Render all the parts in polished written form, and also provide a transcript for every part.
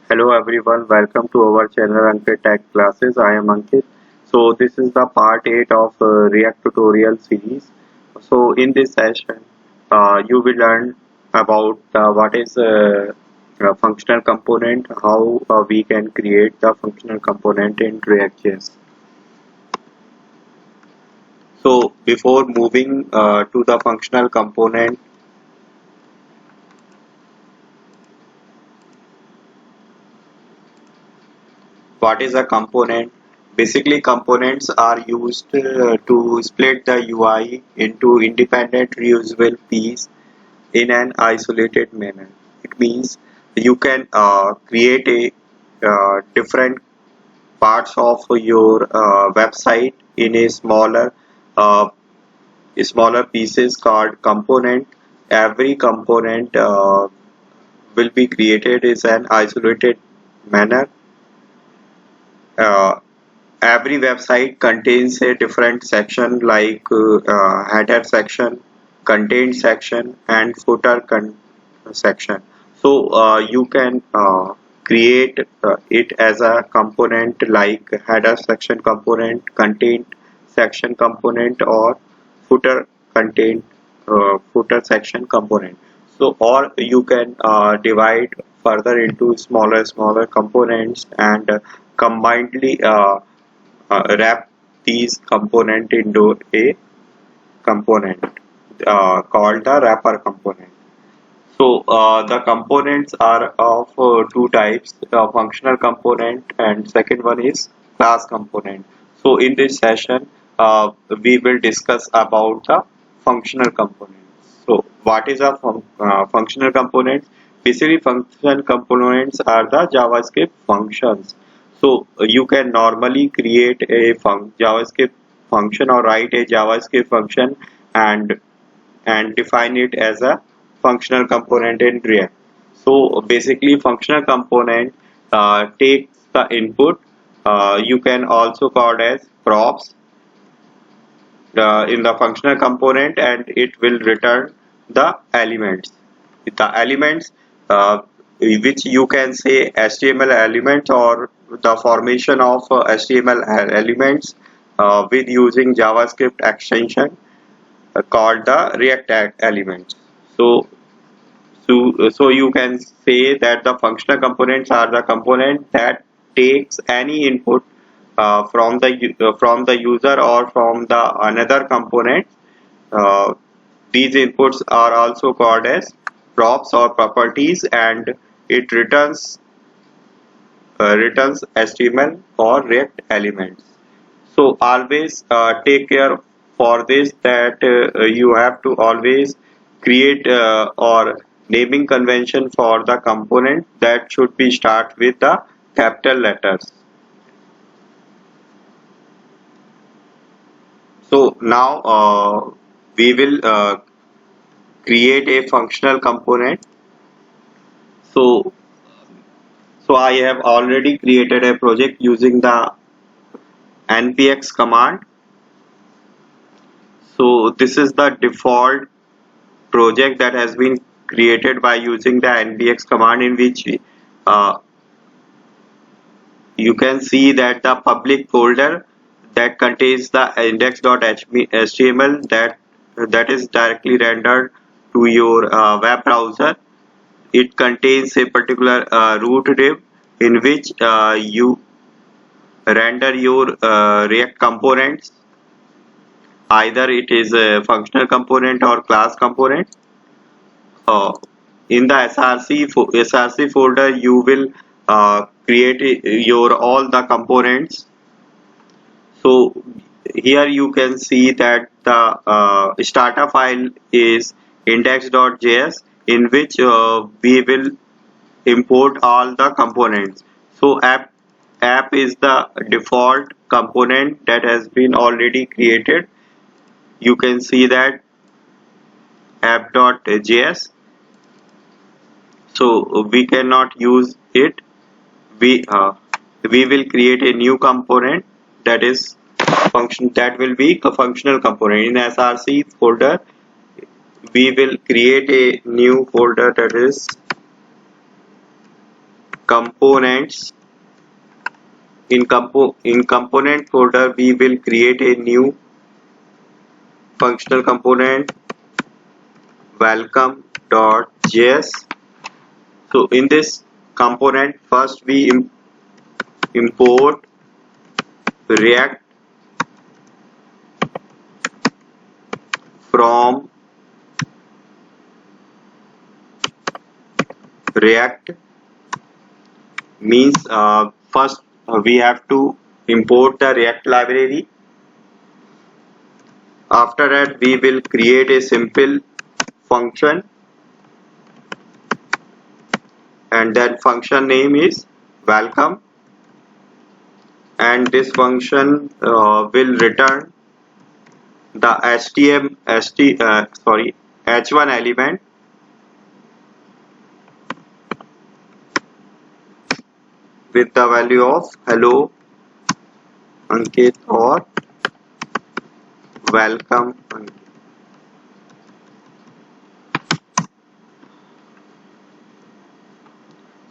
Hello everyone, welcome to our channel Ankit Tech Classes. I am Ankit. So this is the part 8 of React tutorial series. So in this session, you will learn about what is a functional component, how we can create the functional component in React.js. So before moving to the functional component, what is a component? Basically, components are used to split the UI into independent reusable pieces in an isolated manner. It means you can create different parts of your website in a uh, smaller pieces called component. Every component will be created is an isolated manner. Uh, every website contains a different section like header section, content section, and section. So you can create it as a component like header section component, content section component, or footer content footer section component. So or you can divide further into smaller components and combinedly wrap these component into a component called the wrapper component. So the components are of two types, functional component and second one is class component. So in this session, we will discuss about the functional components. So what is a functional component? Basically, functional components are the JavaScript functions. So you can normally create a JavaScript function or write a JavaScript function and define it as a functional component in React. So basically functional component takes the input. You can also call it as props in the functional component and it will return the elements. The elements which you can say HTML elements or the formation of HTML elements with using JavaScript extension called the React elements. So you can say that the functional components are the component that takes any input from the user or from the another component. Uh, these inputs are also called as props or properties, and it returns HTML or React elements. So always take care for this that you have to always create or naming convention for the component that should be start with the capital letters. So now we will create a functional component. So I have already created a project using the npx command. So this is the default project that has been created by using the npx command, in which uh, you can see that the public folder that contains the index.html that is directly rendered to your web browser. It contains a particular root div in which you render your React components. Either it is a functional component or class component. uh, in the src folder you will create your all the components. So here you can see that the starter file is index.js, in which we will import all the components. So app is the default component that has been already created. You can see that app.js. So we cannot use it. We will create a new component that is function, that will be a functional component. In src folder we will create a new folder that is components. In component folder, we will create a new functional component welcome.js. So in this component, first we import React from React means first we have to import the React library. After that, we will create a simple function, and that function name is welcome, and this function will return the h1 element with the value of hello Ankit or welcome Ankit.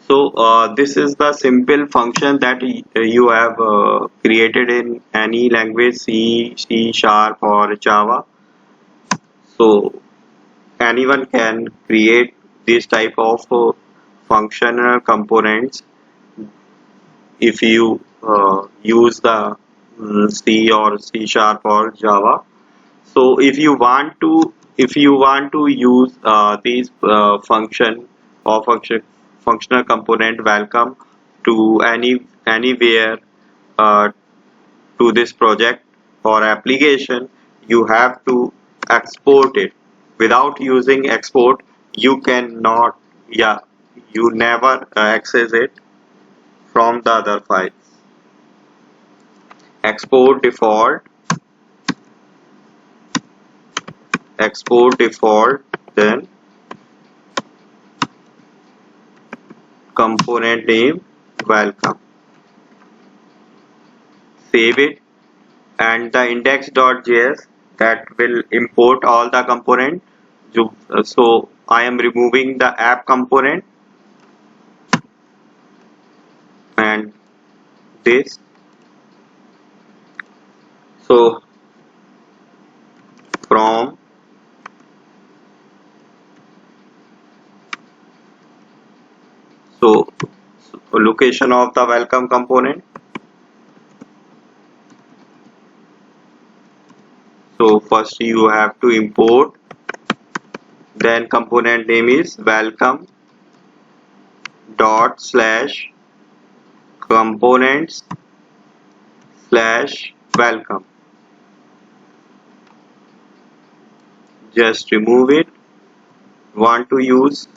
So this is the simple function that you have created in any language, C Sharp or Java. So anyone can create this type of functional components if you use the C or C Sharp or Java. So if you want to use these functional component welcome to anywhere uh, to this project or application, you have to export it. Without using export, you cannot, yeah, you never access it from the other files. Export default, then component name welcome. Save it, and the index.js that will import all the component. So I am removing the app component and this. So from so location of the welcome component. So first you have to import, then component name is welcome dot slash components slash welcome. Just remove it. Want to use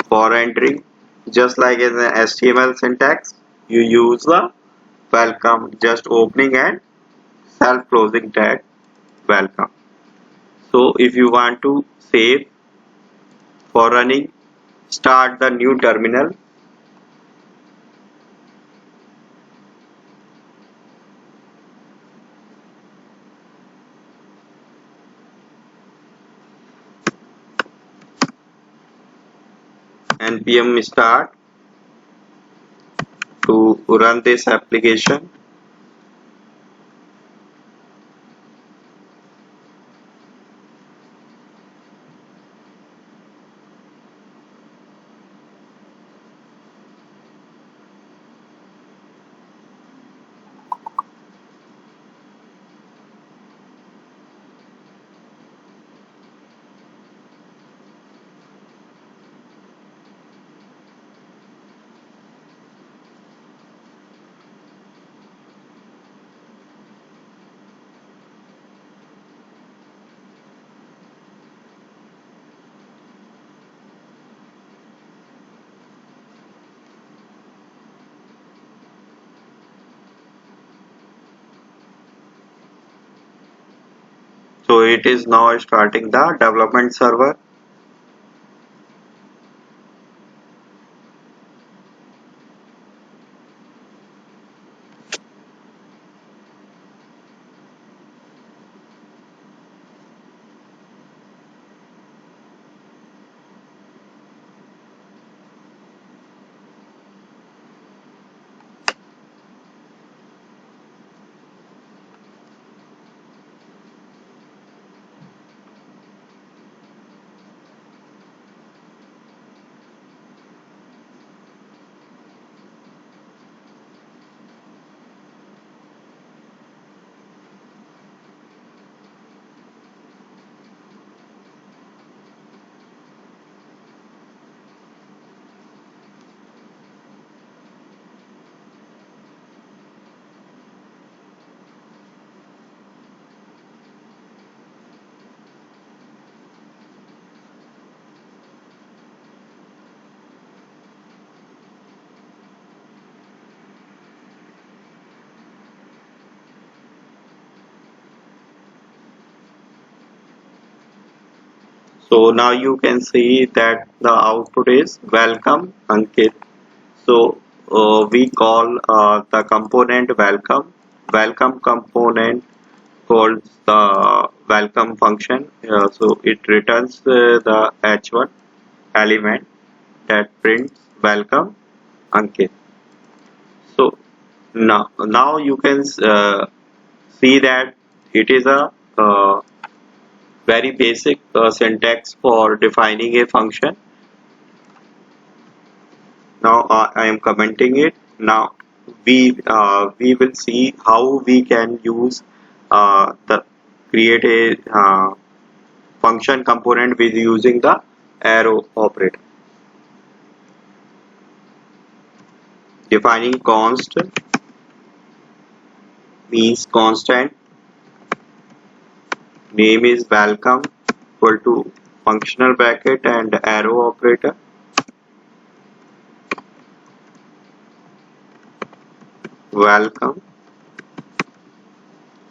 for entering, just like in the HTML syntax, you use the welcome, just opening and self closing tag welcome. So if you want to save for running, start the new terminal, npm start to run this application. So it is now starting the development server. So now you can see that the output is welcome Ankit. So we call the component welcome. Welcome component called the welcome function. So it returns the h1 element that prints welcome Ankit. So now you can see that it is a very basic syntax for defining a function. Now I am commenting it. Now we will see how we can use the create a function component with using the arrow operator. Defining const means constant, name is welcome equal to functional bracket and arrow operator. Welcome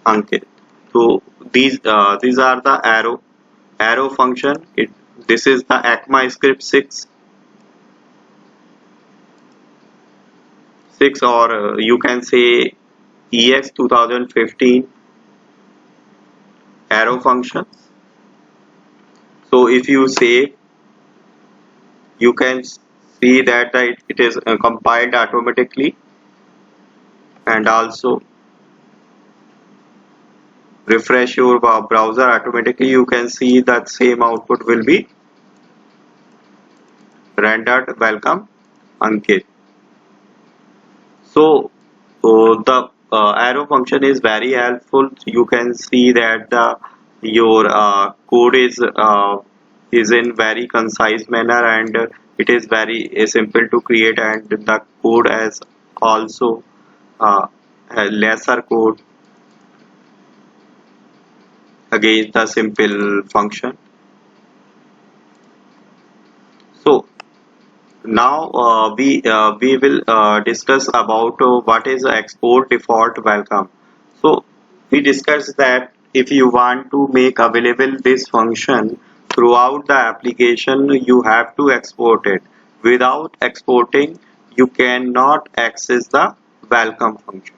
Ankit. So these are the arrow function. This is the ECMAScript 6 or you can say EX 2015 arrow functions. So if you save, you can see that it is compiled automatically, and also refresh your browser automatically. You can see that same output will be rendered welcome Ankit. So the arrow function is very helpful. You can see that your code is in very concise manner, and it is very simple to create, and the code has also a lesser code against the simple function. So now we will discuss about what is export default welcome. So we discussed that if you want to make available this function throughout the application, you have to export it. Without exporting, you cannot access the welcome function.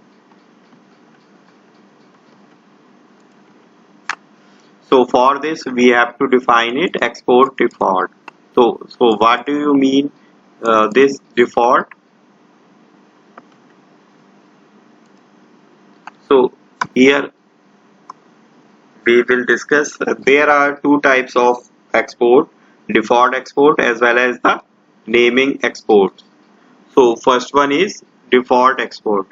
So for this we have to define it export default. So what do you mean this default? So here we will discuss there are two types of export, default export as well as the naming export. So first one is default export.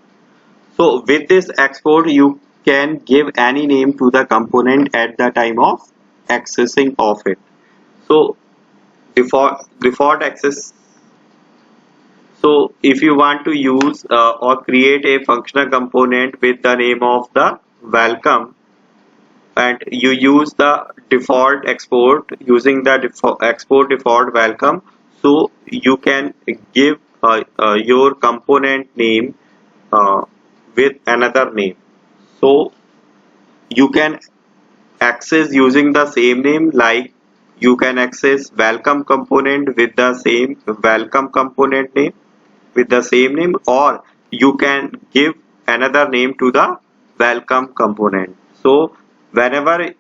So with this export you can give any name to the component at the time of accessing of it. So default access. So if you want to use or create a functional component with the name of the welcome, and you use the default export using the export default welcome, so you can give your component name with another name. So you can access using the same name, like you can access welcome component with the same welcome component name with the same name, or you can give another name to the welcome component. So whenever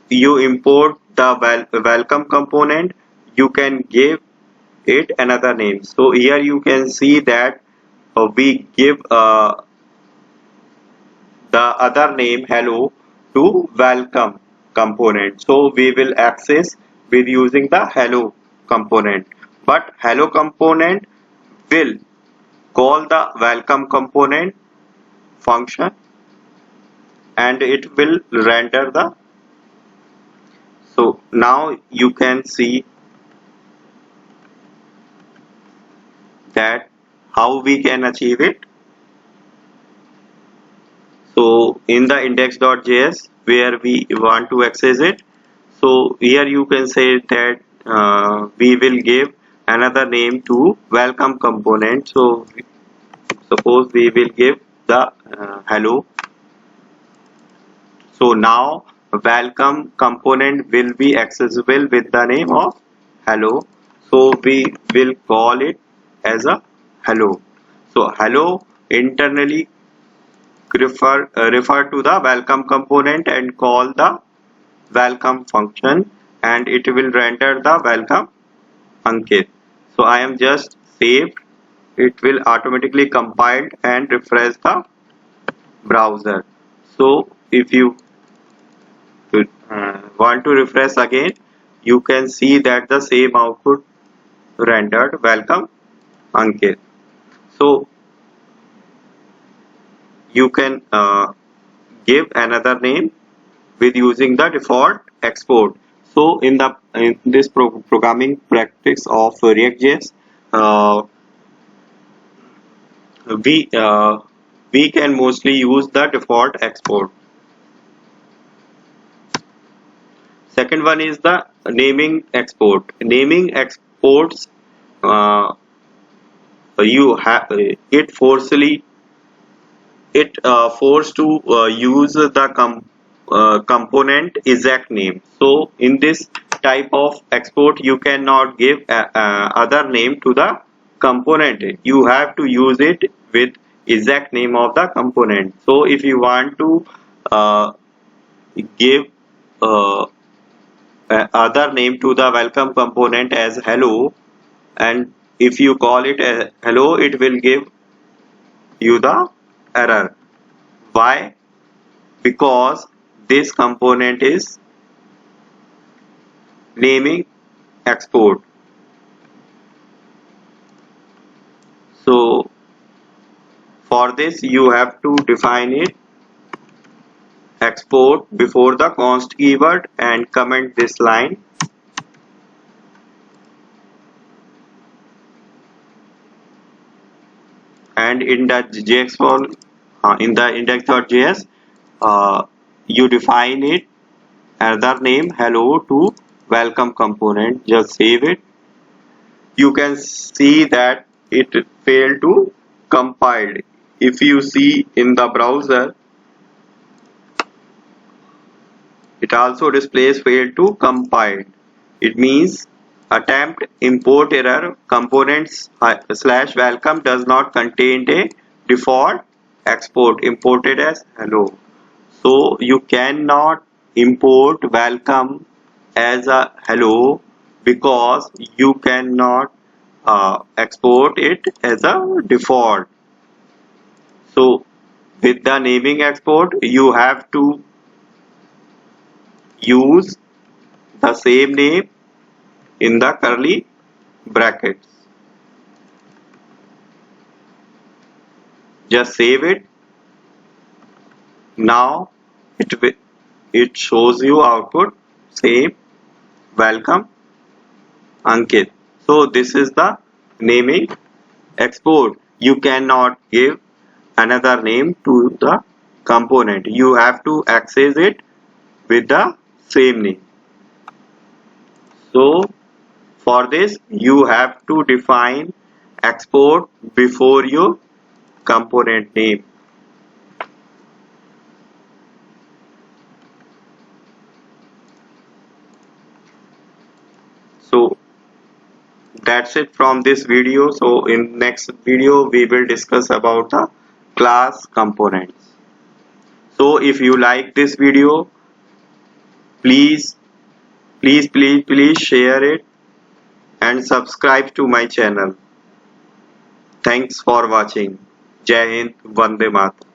you import the welcome component, you can give it another name. So here you can see that we give the other name hello to welcome component. So we will access with using the hello component, but hello component will call the welcome component function and it will render the. So now you can see that how we can achieve it. So in the index.js where we want to access it, so here you can say that we will give another name to welcome component. So suppose we will give the hello. So now welcome component will be accessible with the name of hello. So we will call it as a hello. So hello internally refer to the welcome component and call the welcome function, and it will render the welcome Ankit. So I am just saved. It will automatically compile and refresh the browser. So if you want to refresh again, you can see that the same output rendered welcome Ankit. So you can give another name with using the default export. So in this programming practice of React.js, uh, we uh, we can mostly use the default export. Second one is the naming export. Naming exports, you have it forcefully forced to use the component exact name. So in this type of export, you cannot give other name to the component. You have to use it with exact name of the component. So if you want to give uh, other name to the welcome component as hello, and if you call it as hello, it will give you the error. Why? Because this component is naming export. So for this you have to define it export before the const keyword and comment this line, and in the JX file in the index.js you define it another name hello to welcome component. Just save it. You can see that it failed to compile. If you see in the browser, it also displays failed to compile. It means attempt import error components slash welcome does not contain a default export imported as hello. So you cannot import welcome as a hello because you cannot export it as a default. So with the naming export, you have to use the same name in the curly brackets. Just save it. Now it shows you output same welcome Ankit. So this is the naming export. You cannot give another name to the component. You have to access it with the same name. So for this you have to define export before your component name. So that's it from this video. So in next video we will discuss about the class components. So if you like this video, please share it and subscribe to my channel. Thanks for watching. Jai Hind, Vande Mataram.